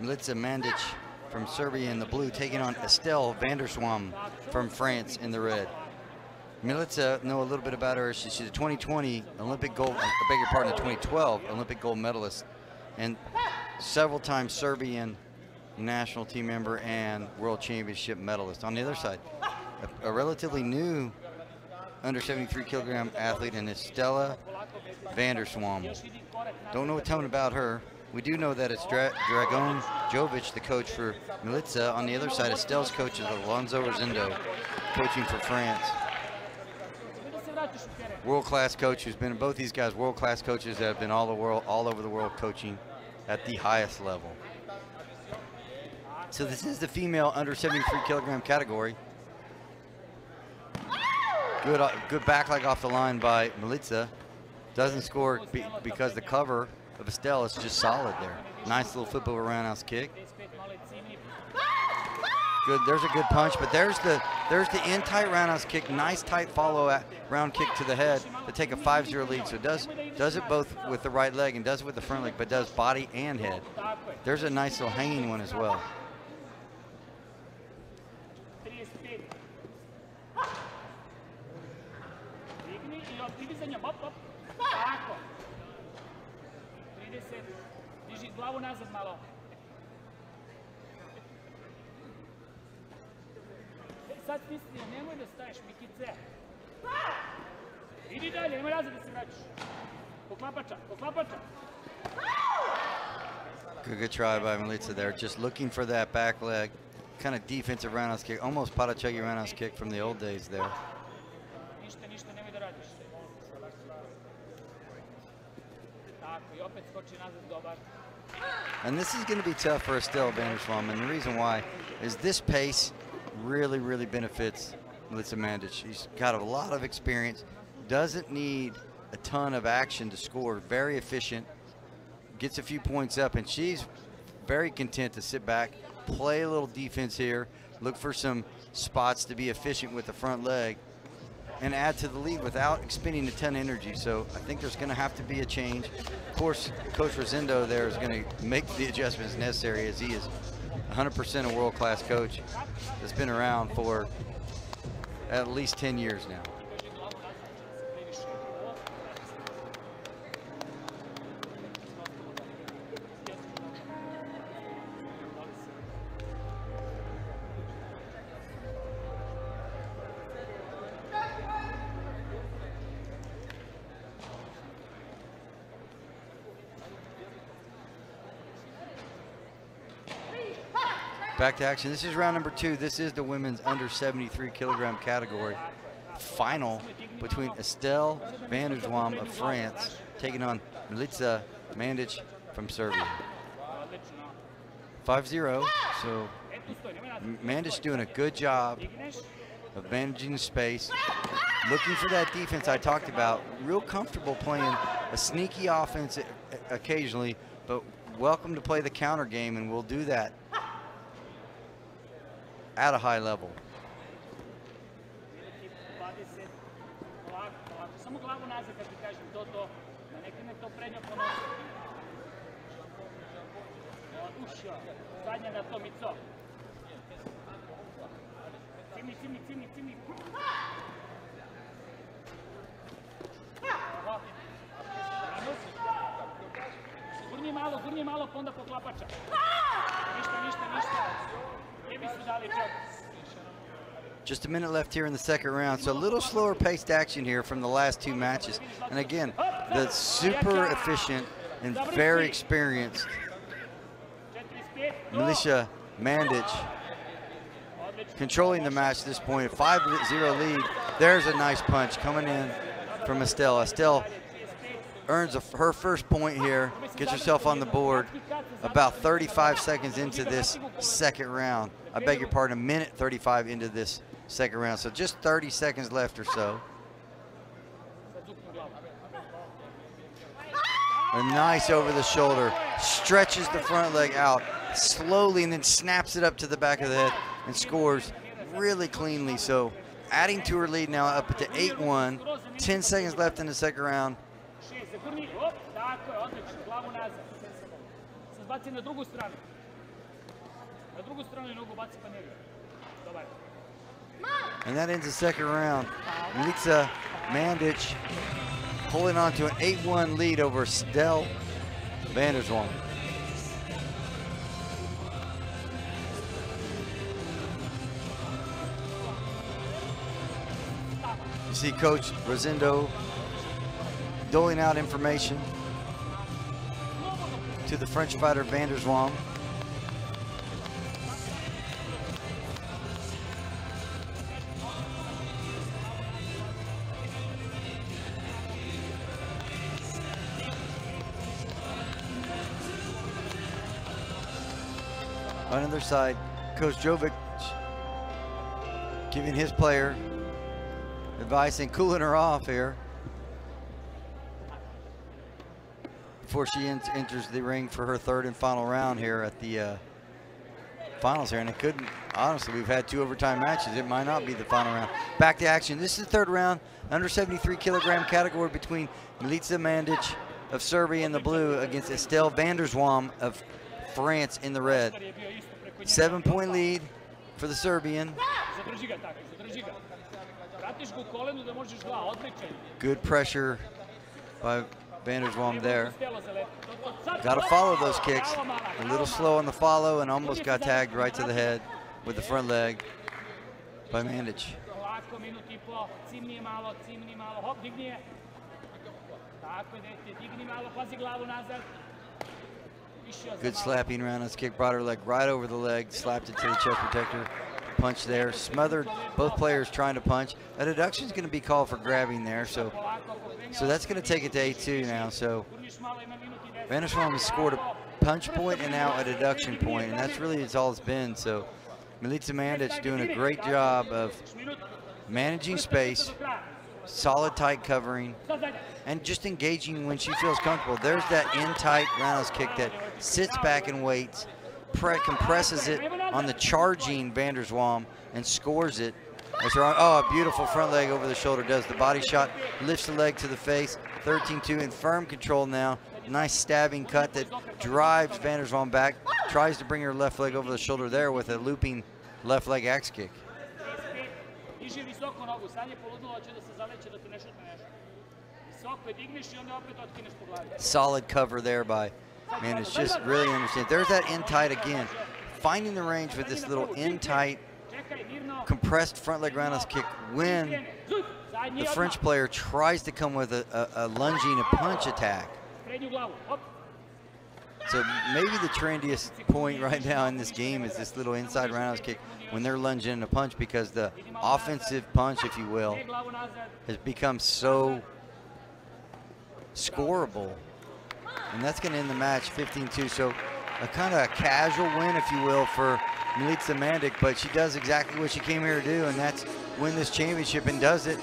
Milica Mandic from Serbia in the blue, taking on Estelle Vander Zwalm from France in the red. Milica, know a little bit about her. She's a 2020 Olympic gold, I beg your pardon, a 2012 Olympic gold medalist, and several times Serbian national team member and world championship medalist. On the other side, a relatively new under 73 kilogram athlete in Estella Vander Zwalm. Don't know a ton about her. We do know that it's Dragon Jovic, the coach for Milica. On the other side, Estelle's coach is Alonso Rosendo, coaching for France. World-class coach who's been, both these guys, world-class coaches that have been all over the world coaching at the highest level. So this is the female under 73 kilogram category. Good back leg off the line by Milica. Doesn't score because the cover of Estelle is just solid there. Nice little flip over roundhouse kick. Good, there's a good punch, but there's the in tight roundhouse kick. Nice tight follow round kick to the head to take a 5-0 lead. So does it both with the right leg and does it with the front leg, but does body and head. There's a nice little hanging one as well. Sad stisni, nemoj da staješ, Mikice. Idi dalje, nema razlog da se vraćaš. Poklapača, poklapača. Good try by Milica there, just looking for that back leg, kind of defensive roundhouse kick, almost Padachegi roundhouse kick from the old days there. Ništa, nemoj da radiš. Tako, i opet skoči nazad, dobar. And this is going to be tough for Estelle Vander Zwalm, and the reason why is this pace really benefits Milica Mandic. She's got a lot of experience, doesn't need a ton of action to score, very efficient, gets a few points up, and she's very content to sit back, play a little defense here, look for some spots to be efficient with the front leg, and add to the lead without expending a ton of energy. So I think there's going to have to be a change. Of course, Coach Rosendo there is going to make the adjustments necessary, as he is 100% a world-class coach that's been around for at least 10 years now. Back to action. This is round number 2. This is the women's under 73 kilogram category. Final between Estelle Vander Zwalm of France taking on Milica Mandic from Serbia. 5-0. So Mandic doing a good job of managing the space, looking for that defense I talked about. Real comfortable playing a sneaky offense occasionally, but welcome to play the counter game, and we'll do that at a high level. Gurni malo, pa onda poklapača. Ništa. Just a minute left here in the second round, so a little slower paced action here from the last 2 matches. And again, the super efficient and very experienced Milica Mandic controlling the match at this point. 5-0 lead. There's a nice punch coming in from Estelle. Estelle earns her first point here, gets herself on the board about 35 seconds into this second round. I beg your pardon, a minute 35 into this second round. So just 30 seconds left or so. A nice over the shoulder, stretches the front leg out slowly and then snaps it up to the back of the head and scores really cleanly. So adding to her lead now up to 8-1, 10 seconds left in the second round. And that ends the second round. Milica Mandic holding on to an 8-1 lead over Stel Vander. You see Coach Rosendo doling out information to the French fighter Vander. On the other side, Coach Jovic giving his player advice and cooling her off here before she enters the ring for her third and final round here at the finals here. And it couldn't, honestly, we've had 2 overtime matches. It might not be the final round. Back to action. This is the third round, under 73 kilogram category between Milica Mandic of Serbia in the blue against Estelle Vander of France in the red. 7-point lead for the Serbian. Good pressure by Vander there. Got to follow those kicks. A little slow on the follow and almost got tagged right to the head with the front leg by Mandic. Good slapping roundhouse kick, brought her leg right over the leg, slapped it to the chest protector. Punch there, smothered both players trying to punch. A deduction is going to be called for grabbing there, so that's going to take it to 8-2 now. So Vander has scored a punch point and now a deduction point, and that's really all it's been. So Milica Mandic doing a great job of managing space, solid tight covering, and just engaging when she feels comfortable. There's that in tight roundhouse kick that sits back and waits, compresses it on the charging Vander and scores it. Oh, a beautiful front leg over the shoulder, does the body shot, lifts the leg to the face, 13-2 in firm control now. Nice stabbing cut that drives Vander back, tries to bring her left leg over the shoulder there with a looping left leg axe kick. Solid cover there by Mandic. Just really understand. There's that in tight again. Finding the range with this little in tight, compressed front leg roundhouse kick when the French player tries to come with a lunging, a punch attack. So maybe the trendiest point right now in this game is this little inside roundhouse kick when they're lunging in a punch, because the offensive punch, if you will, has become so scoreable. And that's going to end the match 15-2. So a kind of a casual win, if you will, for Milica Mandic, but she does exactly what she came here to do, and that's win this championship, and does it